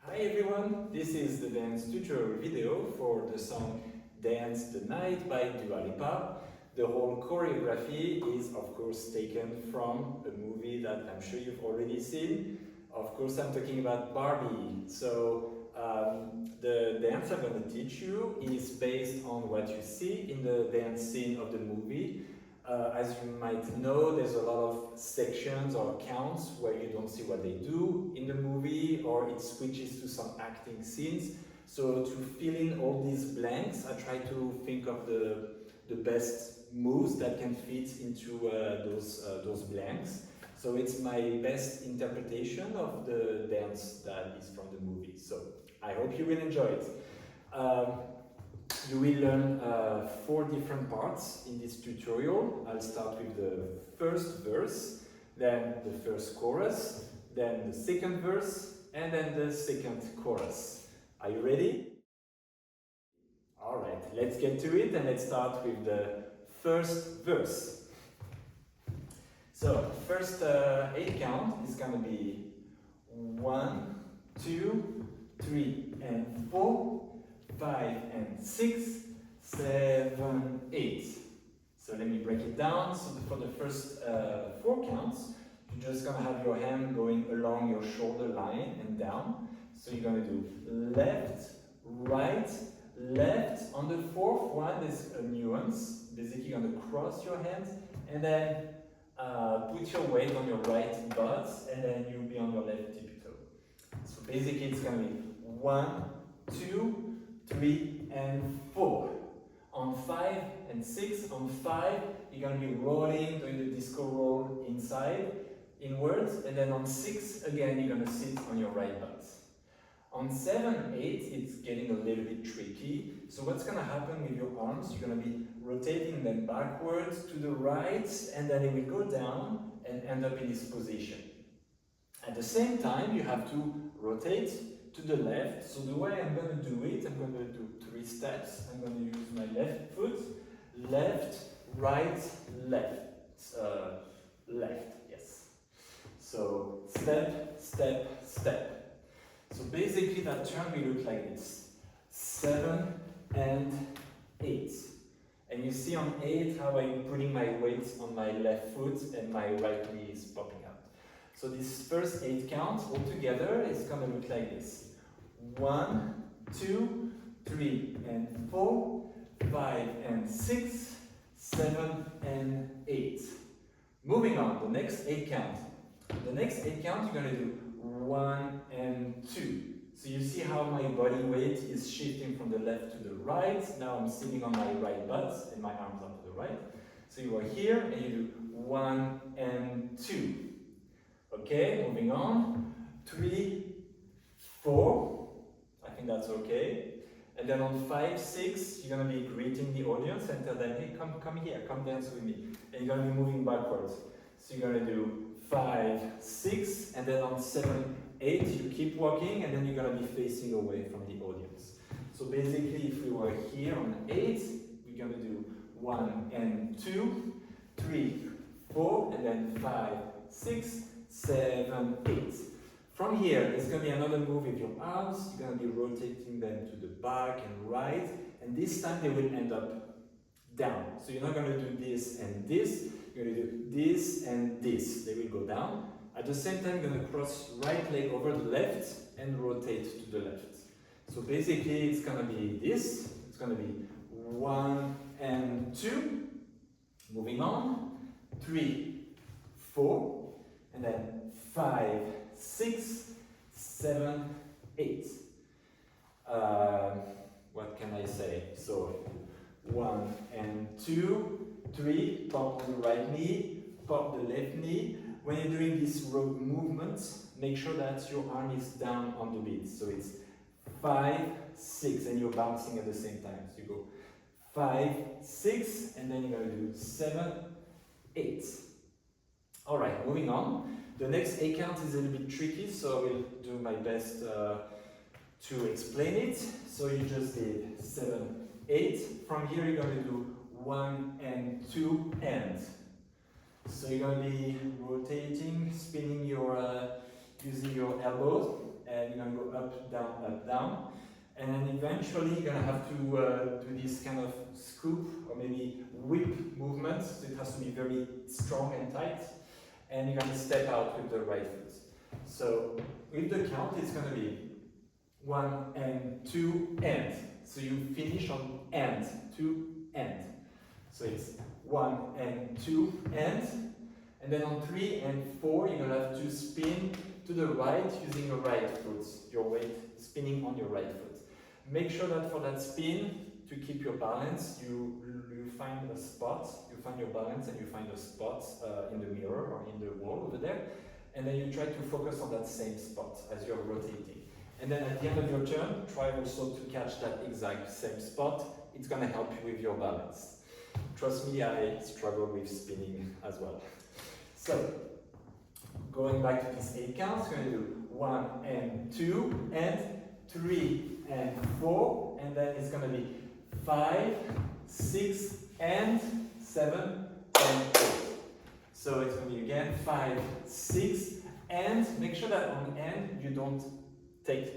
Hi everyone, this is the dance tutorial video for the song Dance the Night by Lipa. The whole choreography is of course taken from a movie that I'm sure you've already seen. Of course I'm talking about Barbie. The dance I'm going to teach you is based on what you see in the dance scene of the movie. As you might know, there's a lot of sections or counts where you don't see what they do in the movie, or it switches to some acting scenes. So to fill in all these blanks, I try to think of the best moves that can fit into those blanks. So it's my best interpretation of the dance that is from the movie. So I hope you will enjoy it. You will learn 4 different parts in this tutorial. I'll start with the first verse, then the first chorus, then the second verse, and then the second chorus. Are you ready? Alright, let's get to it and let's start with the first verse. So, first 8 count is gonna be 1, 2, 3, and 4. 5 and 6, 7, 8. So let me break it down. So for the first 4 counts, you're just gonna have your hand going along your shoulder line and down. So you're gonna do left, right, left. On the 4th one, there's a nuance. Basically, you're gonna cross your hands and then put your weight on your right butt, and then you'll be on your left tippy toe. So basically, it's gonna be 1, 2, 3 and 4. On 5 and 6, on 5, you're going to be rolling, doing the disco roll inside, inwards, and then on 6, again, you're going to sit on your right butt. On 7 and 8, it's getting a little bit tricky. So what's going to happen with your arms, you're going to be rotating them backwards to the right, and then it will go down and end up in this position. At the same time, you have to rotate to the left. So the way I'm going to do it, I'm going to do 3 steps. I'm going to use my left foot, left, right, left, left, yes. So step, step, step. So basically that turn will look like this, 7 and 8. And you see on 8 how I'm putting my weight on my left foot and my right knee is popping out. So this first 8 counts all together is going to look like this. 1, 2, 3 and 4, 5 and 6, 7 and 8. Moving on, the next 8 count. The next 8 count you're going to do 1 and 2. So you see how my body weight is shifting from the left to the right. Now I'm sitting on my right butt and my arms are to the right. So you are here and you do 1 and 2. Okay, moving on. 3, 4. I think that's okay. And then on 5, 6, you're going to be greeting the audience and tell them, hey, come here, come dance with me. And you're going to be moving backwards. So you're going to do 5, 6, and then on 7, 8, you keep walking, and then you're going to be facing away from the audience. So basically, if we were here on 8, we're going to do 1 and 2, 3, 4, and then 5, 6, 7, 8. From here, it's going to be another move with your arms. You're going to be rotating them to the back and right, and this time they will end up down. So you're not going to do this and this, you're going to do this and this. They will go down. At the same time, you're going to cross right leg over the left and rotate to the left. So basically, it's going to be this. It's going to be 1 and 2. Moving on. 3, 4, and then 5, 6, 7, 8. What can I say? So 1 and 2, 3, pop the right knee, pop the left knee. When you're doing this rope movement, make sure that your arm is down on the beat. So it's 5, 6, and you're bouncing at the same time. So you go 5, 6, and then you're going to do 7, 8. Alright, moving on. The next 8 count is a little bit tricky, so I will do my best to explain it. So you just did 7, 8. From here you're going to do 1 and 2 and. So you're going to be rotating, spinning your, using your elbows, and you're going to go up up, down. And then eventually you're gonna have to do this kind of scoop or maybe whip movement. So it has to be very strong and tight. And you're gonna step out with the right foot. So with the count, it's gonna be 1 and 2 and. So you finish on and, 2 and. So it's 1 and 2 and then on 3 and 4 you're gonna have to spin to the right using your right foot, your weight spinning on your right foot. Make sure that for that spin, to keep your balance, you find a spot, you find your balance and you find a spot in the mirror or in the wall over there, and then you try to focus on that same spot as you're rotating. And then at the end of your turn, try also to catch that exact same spot. It's gonna help you with your balance. Trust me, I struggle with spinning as well. So, going back to this 8 counts, we're going to do 1 and 2 and 3 and 4, and then it's going to be 5, 6 and 7 and 8. So it's going to be again 5, 6, and make sure that on end you don't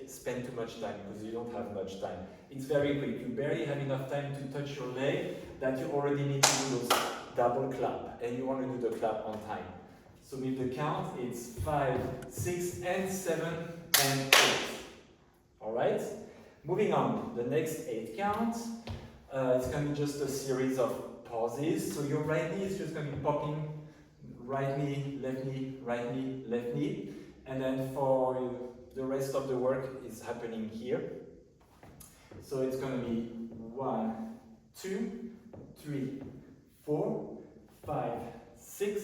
spend too much time because you don't have much time. It's very quick. You barely have enough time to touch your leg that you already need to do those double clap, and you want to do the clap on time. So with the count, it's 5, 6, and 7, and 8. Alright? Moving on, the next 8 counts, it's going to be just a series of pauses. So your right knee is just going to be popping right knee, left knee, right knee, left knee. And then for the rest of the work is happening here. So it's going to be 1, 2, 3, 4, 5, 6,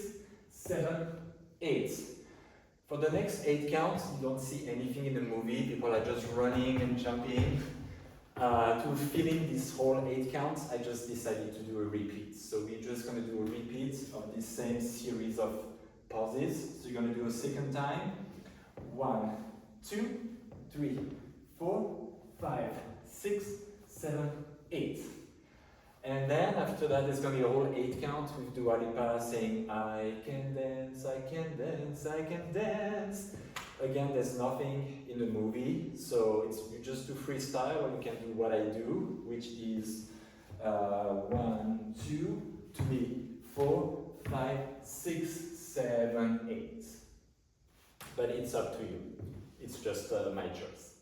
7, 8. For the next 8 counts, you don't see anything in the movie. People are just running and jumping. To fill in this whole 8 counts, I just decided to do a repeat. So we're just going to do a repeat of this same series of pauses. So you're going to do a second time. 1, 2, 3, 4, 5, 6, 7, 8. And then after that, there's going to be a whole 8 count with Lipa saying, I can dance, I can dance, I can dance. Again, there's nothing in the movie, so you just do freestyle, or you can do what I do, which is 1, 2, 3, 4, 5, 6, 7, 8. But it's up to you. It's just my choice.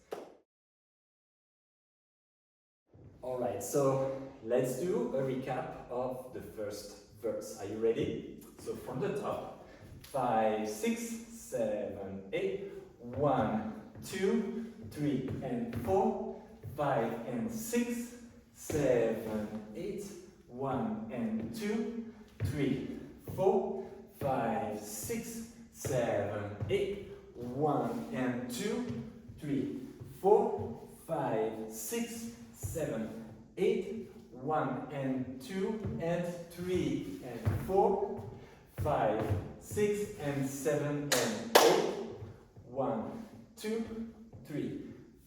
Alright, so let's do a recap of the first verse. Are you ready? So from the top, 5, 6, 7, 8, 1, 2, 3 and 4, 5 and 6, 7, 8, 1 and 2, 3, 4, 5, 6, 7, 8, 1 and 2, 3, 4, 5, 6, 7, 8, 1 and 2 and 3 and 4, 5, 6 and 7 and 8, 1, 2, 3,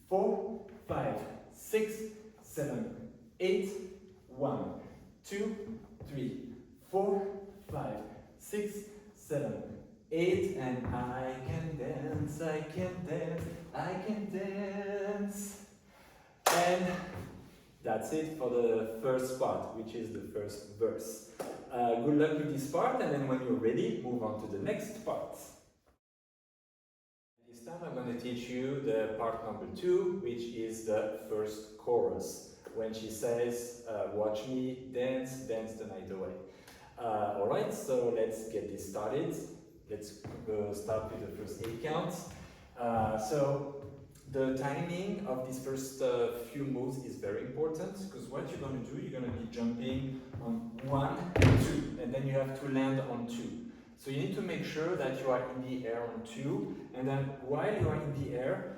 4, 5, 6, 7, 8, 1, 2, 3, 4, 5, 6, 7, 8, and I can dance, I can dance, I can dance. And that's it for the first part, which is the first verse. Good luck with this part, and then when you're ready, move on to the next part. This time I'm going to teach you the part number 2, which is the first chorus, when she says, watch me dance, dance the night away. Alright, so let's get this started. Let's start with the first 8 counts. So the timing of these first few moves is very important, because what you're going to do, you're going to be jumping on 1 and 2, and then you have to land on 2. So you need to make sure that you are in the air on 2, and then while you are in the air,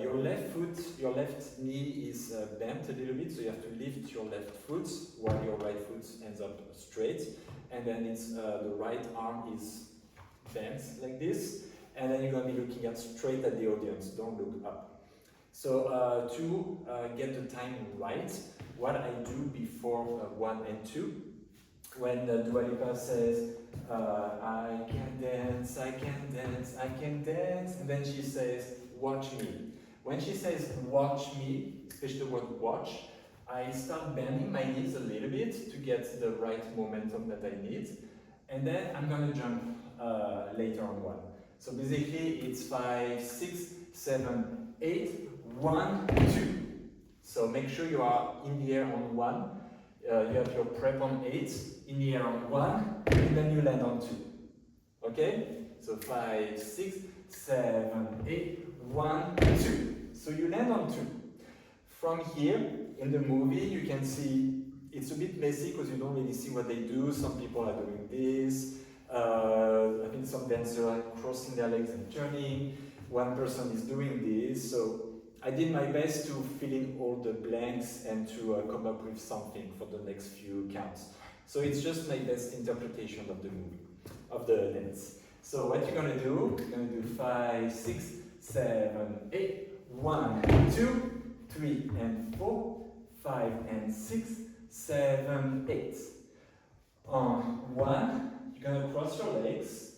your left knee is bent a little bit, so you have to lift your left foot while your right foot ends up straight, and then it's the right arm is bent like this, and then you're going to be looking straight at the audience, don't look up. So to get the timing right, what I do before 1 and 2, when Dua Lipa says, I can dance, I can dance, I can dance, and then she says, watch me. When she says watch me, especially the word watch, I start bending my knees a little bit to get the right momentum that I need. And then I'm gonna jump later on one. So basically it's 5, 6, 7, 8, 1, 2. So make sure you are in the air on 1. You have your prep on 8, in the air on 1, and then you land on 2. Okay? So 5, 6, 7, 8, 1, 2. So you land on 2. From here, in the movie, you can see it's a bit messy because you don't really see what they do. Some people are doing this. I think some dancers are crossing their legs and turning. One person is doing this. So I did my best to fill in all the blanks and to come up with something for the next few counts. So it's just my best interpretation of the movie, of the dance. So what you're gonna do, you're gonna do 5, 6, 7, 8, 1, 2, 3 and 4, 5 and 6, 7, 8. On 1, you're gonna cross your legs,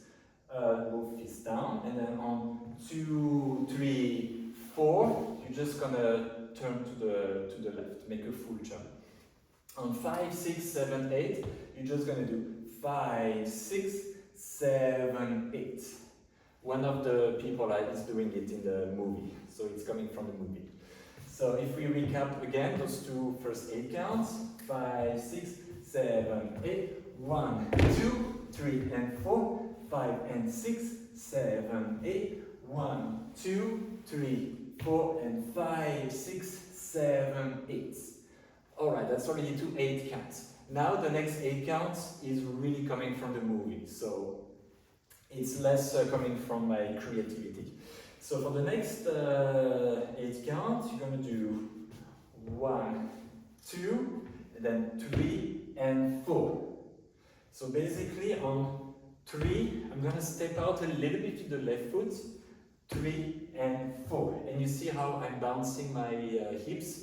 both fists down, and then on 2, 3, 4, you're just gonna turn to the left, make a full jump. On 5, 6, 7, 8, you're just gonna do 5, 6, 7, 8. One of the people is doing it in the movie, so it's coming from the movie. So if we recap again those two first 8 counts, 5, 6, 7, 8, 1, 2, 3 and 4, 5 and 6, 7, 8, 1, 2, 3, 4 and 5, 6, 7, 8. Alright, that's already 8 counts. Now the next 8 counts is really coming from the movie, so it's less coming from my creativity. So for the next 8 counts, you're going to do 1, 2, and then 3 and 4. So basically on 3, I'm going to step out a little bit to the left foot, 3 and 4. And you see how I'm bouncing my hips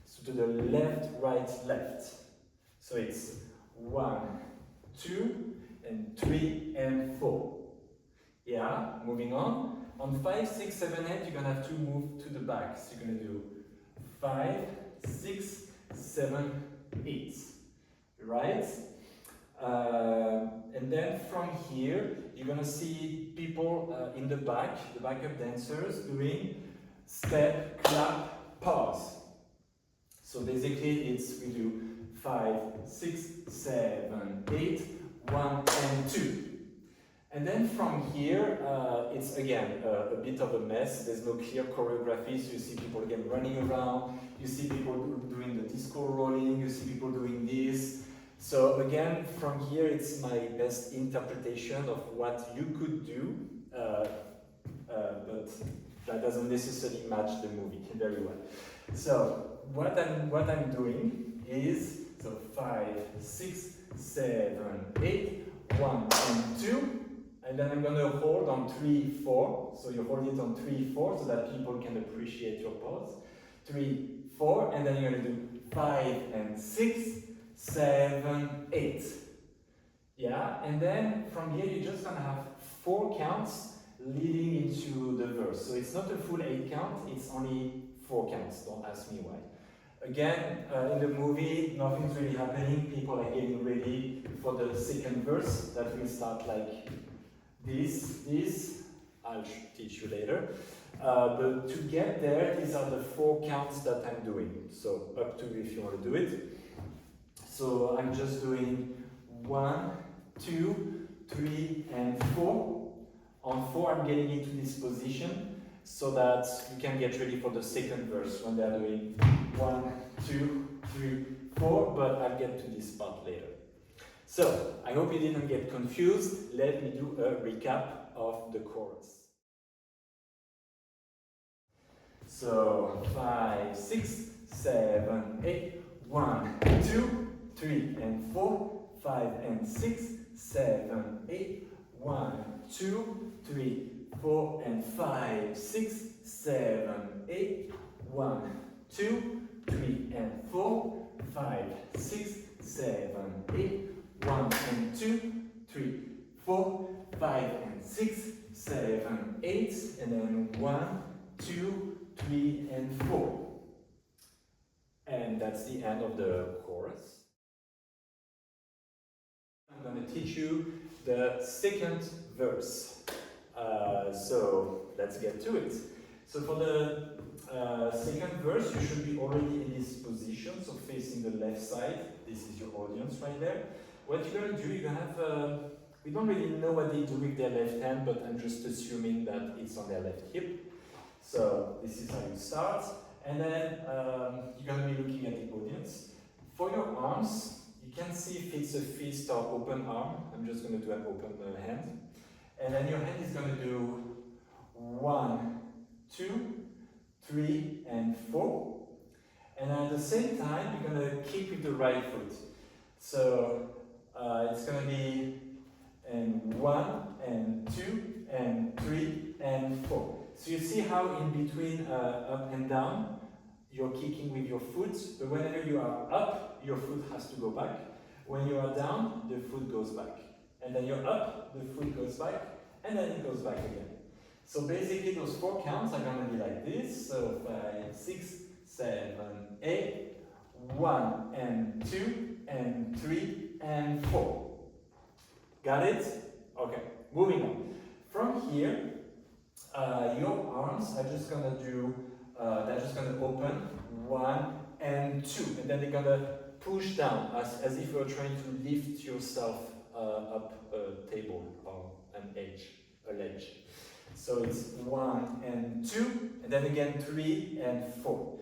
so to the left, right, left. So it's 1, 2, and 3 and 4. Yeah, moving on. On 5, 6, 7, 8, you're going to have to move to the back. So you're going to do 5, 6, 7, 8. Right? And then from here, you're going to see people in the back, the backup dancers, doing step, clap, pause. So basically, we do 5, 6, 7, 8, 1, and 2. And then from here, it's again a bit of a mess. There's no clear choreography, so you see people again running around, you see people doing the disco rolling, you see people doing this. So again, from here, it's my best interpretation of what you could do, but that doesn't necessarily match the movie very well. So what I'm doing is, so 5, 6, 7, 8, 1 and 2. And then I'm going to hold on 3, 4. So you hold it on 3, 4 so that people can appreciate your pose. 3, 4, and then you're going to do 5 and 6, 7, 8. Yeah, and then from here you're just going to have 4 counts leading into the verse. So it's not a full 8 count, it's only 4 counts. Don't ask me why. Again, in the movie, nothing's really happening. People are getting ready for the second verse that will start like this, I'll teach you later. But to get there, these are the 4 counts that I'm doing. So up to you if you want to do it. So I'm just doing 1, 2, 3, and 4. On 4, I'm getting into this position so that you can get ready for the second verse when they're doing 1, 2, 3, 4, but I'll get to this part later. So, I hope you didn't get confused. Let me do a recap of the chorus. So, 5, 6, 7, 8, 1, 2, 3 and 4, 5 and 6, 7, 8, 1, 2, 3, 4 and 5, 6, 7, 8, 1, 2, 3 and 4, 5, 6, 7, 8, 1 and 2, 3, 4, 5 and 6, 7, 8, and then 1, 2, 3, and 4. And that's the end of the chorus. I'm going to teach you the second verse. So let's get to it. So for the second verse, you should be already in this position, so facing the left side. This is your audience right there. What you're going to do, you're going to have, we don't really know what they do with their left hand, but I'm just assuming that it's on their left hip. So this is how you start. And then you're going to be looking at the audience. For your arms, you can see if it's a fist or open arm. I'm just going to do an open hand. And then your hand is going to do 1, 2, 3, and 4. And at the same time, you're going to kick with the right foot. So it's going to be 1, and 2, and 3, and 4. So you see how in between up and down, you're kicking with your foot, but whenever you are up, your foot has to go back. When you are down, the foot goes back. And then you're up, the foot goes back, and then it goes back again. So basically those 4 counts are going to be like this. So 5, 6, 7, 8, 1, and 2, and 3, and 4. Got it? Okay, moving on. From here, your arms are just going to do, they're just going to open 1 and 2. And then they're going to push down as if you're trying to lift yourself up a table or an ledge. So it's 1 and 2, and then again 3 and 4.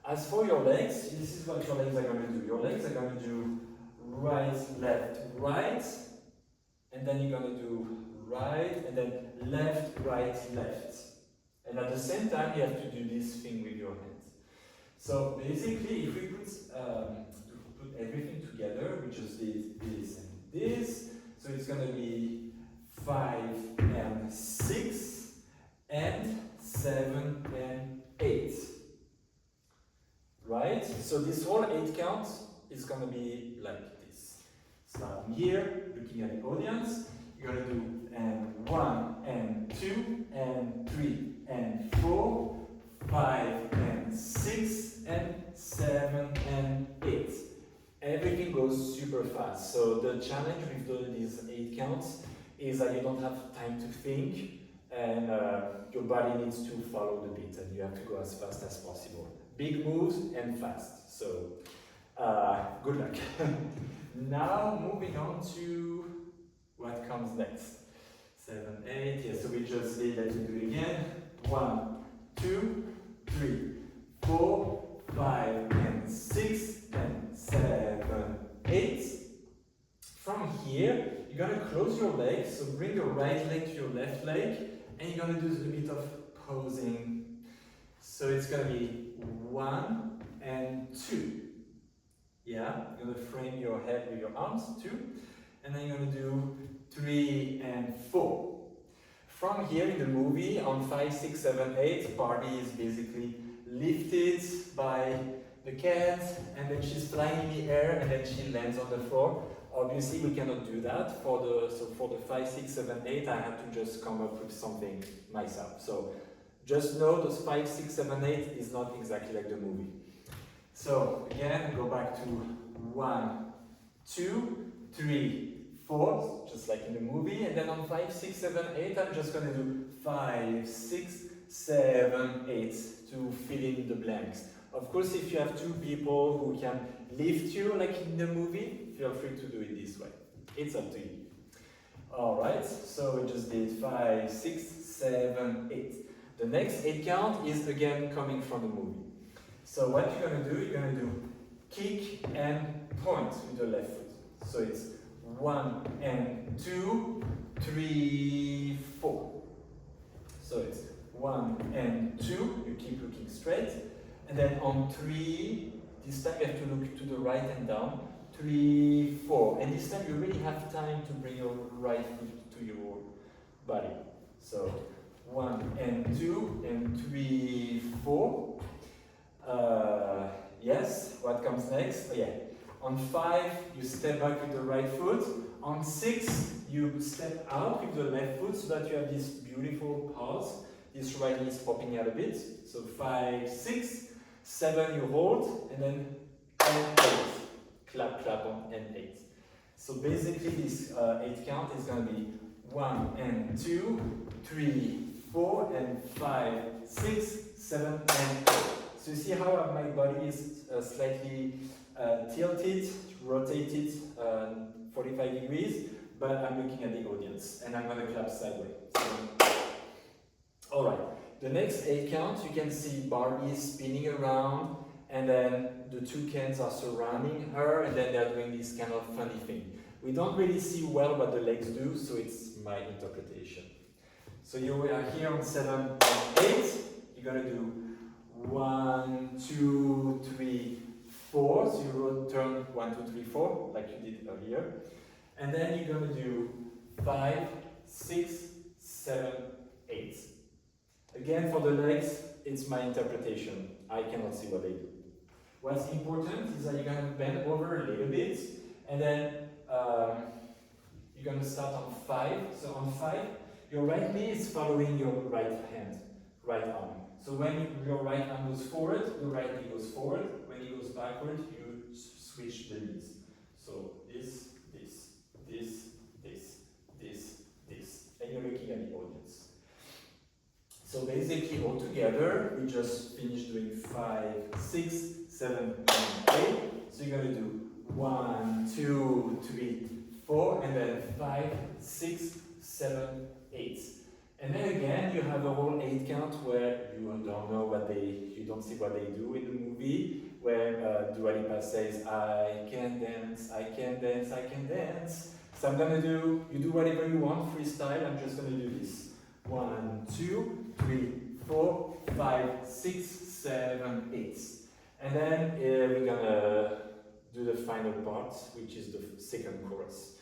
As for your legs, this is what your legs are going to do. Your legs are going to do right, left, right, and then you're going to do right, and then left, right, left. And at the same time, you have to do this thing with your hands. So basically, if we put everything together, we just did this and this. So it's going to be 5 and 6 and 7 and 8. Right? So this whole 8 count is going to be like this. Starting here, looking at the audience, you're going to do 1 and 2 and 3 and 4, 5 and 6 and 7 and 8. Everything goes super fast. So the challenge with these 8 counts is that you don't have time to think, and your body needs to follow the beat, and you have to go as fast as possible. Big moves and fast. So good luck. Now moving on to what comes next. 7, 8. Yeah, so we just did, let me do it again. 1, 2, 3, 4, 5, and 6, and 7, 8. From here, you're going to close your legs, so bring your right leg to your left leg, and you're going to do a bit of posing. So it's going to be 1 and 2. Yeah, you're going to frame your head with your arms, 2. And then you're going to do 3 and 4. From here in the movie, on 5, 6, 7, 8, Barbie is basically lifted by the cat, and then she's flying in the air, and then she lands on the floor. Obviously, we cannot do that. For the 5, 6, 7, 8, I had to just come up with something myself. So just know those 5, 6, 7, 8 is not exactly like the movie. So again, go back to 1, 2, 3, 4, just like in the movie, and then on 5, 6, 7, 8, I'm just going to do 5, 6, 7, 8 to fill in the blanks. Of course, if you have 2 people who can lift you like in the movie, feel free to do it this way. It's up to you. Alright, so we just did 5, 6, 7, 8. The next 8 count is again coming from the movie. So what you're going to do, you're going to do kick and point with the left foot. So it's 1 and 2, 3, 4. So it's 1 and 2, you keep looking straight. And then on 3, this time you have to look to the right and down. 3, 4. And this time you really have time to bring your right foot to your body. So 1 and 2 and 3, 4. Yes, what comes next? Oh, yeah. On 5, you step back with the right foot. On 6, you step out with the left foot so that you have this beautiful pause. This right knee is popping out a bit. So 5, 6, 7 you hold, and then 8. Clap, clap on and 8. So basically this 8 count is going to be 1 and 2, 3, 4, and 5, 6, 7, and 8. So you see how my body is slightly tilted, rotated 45 degrees, but I'm looking at the audience, and I'm going to clap sideways. Alright, the next 8 count, you can see Barbie spinning around, and then the 2 cans are surrounding her, and then they're doing this kind of funny thing. We don't really see well what the legs do, so it's my interpretation. So you are here on 7 and 8. You're going to do 1, 2, 3, 4. So you turn 1, 2, 3, 4, like you did earlier. And then you're going to do 5, 6, 7, 8. Again, for the legs, it's my interpretation. I cannot see what they do. What's important is that you're going to bend over a little bit, and then you're going to start on 5. So on 5, your right knee is following your right hand, right arm. So when your right arm goes forward, your right knee goes forward. When it goes backward, you switch the knees. So this, this, this, this, this, this. And you're looking at the audience. So basically all together, we just finished doing 5, 6, 7, and 8. So you're going to do 1, 2, 3, 4, and then 5, 6, 7, 8. And then again, you have a whole 8 count where you don't know what you don't see what they do in the movie, where Lipa says, I can dance, I can dance, I can dance. So I'm gonna do, you do whatever you want, freestyle, I'm just gonna do this. 1, 2, 3, 4, 5, 6, 7, 8. And then we're gonna do the final part, which is the second chorus.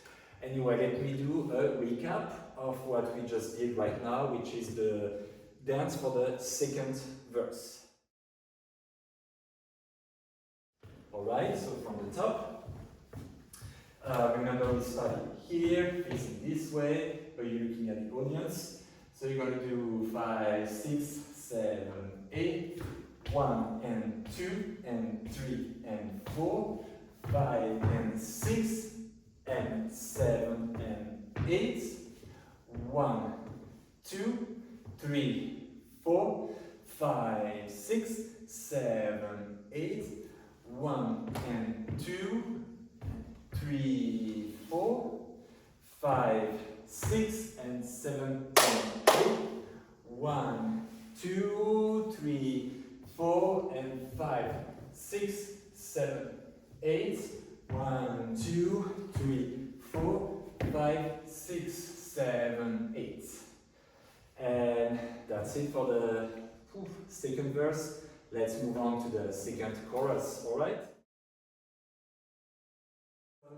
Anyway, let me do a recap of what we just did right now, which is the dance for the second verse. Alright, so from the top, remember we started here, facing this way, but you're looking at the audience. So you're going to do 5, 6, 7, 8, 1 and 2 and 3 and 4, 5 and 6, and 7 and 8, 1, 2, 3, 4, 5, 6, 7, 8, 1 and 2, 3, 4, 5, 6 and 7 and 8, 1, 2, 3, 4 and 5, 6, 7, 8, 1, 2, 3, 4, 5, 6, 7, 8. And that's it for the second verse. Let's move on to the second chorus, alright?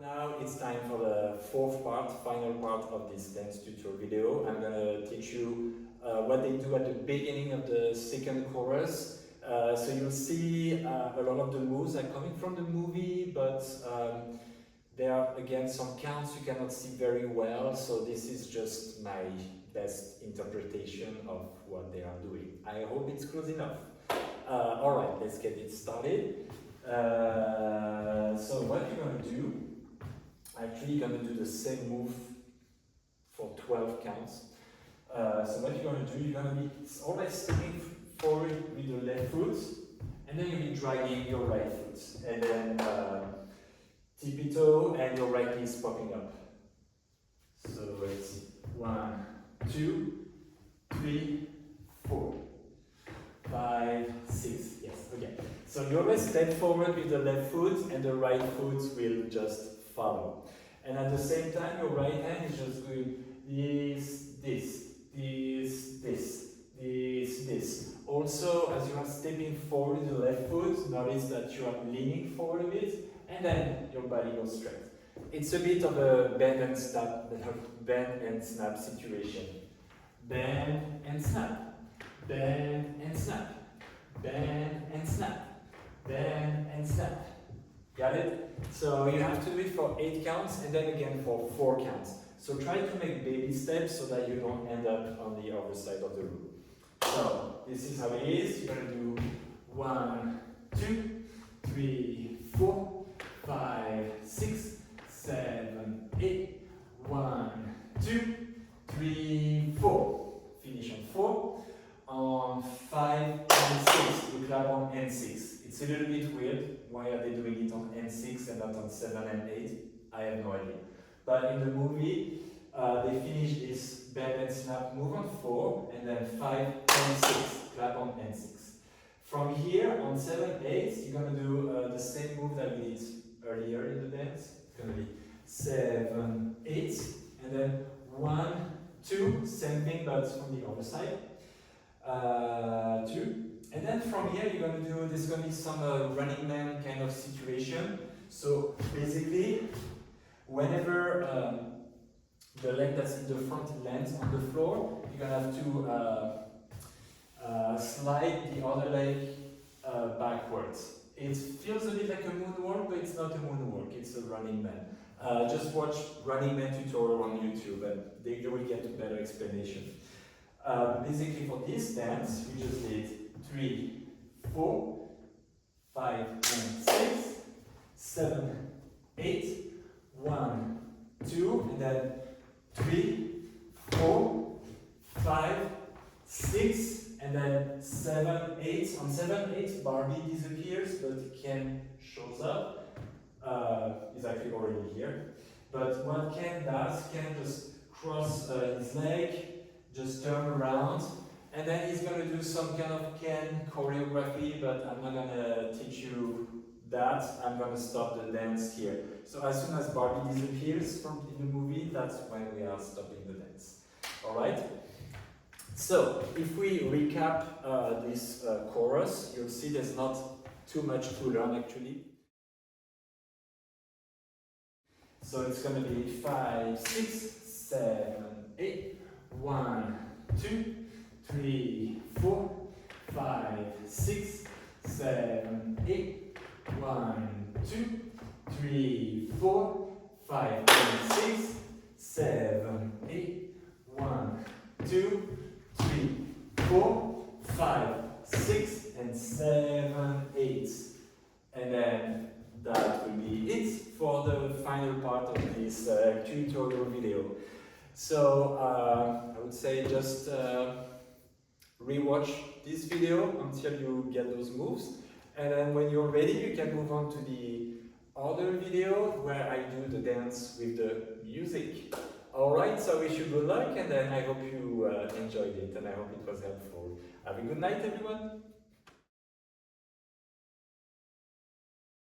Now it's time for the fourth part, final part of this dance tutorial video. I'm gonna teach you what they do at the beginning of the second chorus. So you'll see a lot of the moves are coming from the movie, but there are again some counts you cannot see very well, so this is just my best interpretation of what they are doing. I hope it's close enough. Alright, let's get it started. So what you're going to do, actually you're going to do the same move for 12 counts. So what you're going to do, you're going to be always stepping forward with your left foot, and then you'll be dragging your right foot, and then tippy-toe, and your right knee is popping up. So let's see, 1, 2, 3, 4, 5, 6, yes, okay. So you always step forward with the left foot, and the right foot will just follow. And at the same time, your right hand is just doing this, this, this, this, this, this. Also, as you are stepping forward with the left foot, notice that you are leaning forward a bit, and then your body goes straight. It's a bit of a bend and snap situation. Bend and snap, bend and snap, bend and snap, bend and snap. Got it? So you have to do it for 8 counts and then again for 4 counts. So try to make baby steps so that you don't end up on the other side of the room. So So this is how it is. You're gonna do 1, 2, 3, 4, 5, 6, 7, 8. 1, 2, 3, 4. Finish on 4. On 5 and 6, you clap on N6. It's a little bit weird. Why are they doing it on N6 and not on 7 and 8? I have no idea. But in the movie, they finish this bend and snap move on 4, and then 5 and 6, clap on N6. From here, on 7, 8, you're going to do the same move that we did earlier in the dance. It's going to be 7, 8, and then 1, 2, same thing but from the other side. 2, and then from here you're going to do, there's going to be some running man kind of situation. So basically, whenever the leg that's in the front lands on the floor, you're going to have to slide the other leg backwards. It feels a bit like a moonwalk, but it's not a moonwalk, it's a running man. Just watch Running Man tutorial on YouTube and you will get a better explanation. Basically for this dance, we just did 3, 4, 5 and 6, 7, 8, 1, 2, and then 3, 4, 5, 6, and then 7, 8. On 7, 8, Barbie disappears, but Ken shows up. He's actually already here. But what Ken does, Ken just cross his leg, just turn around, and then he's going to do some kind of Ken choreography, but I'm not going to teach you that. I'm going to stop the dance here. So as soon as Barbie disappears from in the movie, that's when we are stopping the dance. Alright? So, if we recap this chorus, you'll see there's not too much to learn actually. So it's going to be 5, 6, 7, 8, 1, 2, 3, 4, 5, 6, 7, 8, 1, 2, 3, 4, 5, 6, 7, 8, 1, 2, 3, 4, 5, 6, and 7, 8. And then that will be it for the final part of this tutorial video. So I would say just rewatch this video until you get those moves, and then when you're ready you can move on to the other video where I do the dance with the music. Alright, so I wish you good luck, and then I hope you enjoyed it and I hope it was helpful. Have a good night everyone!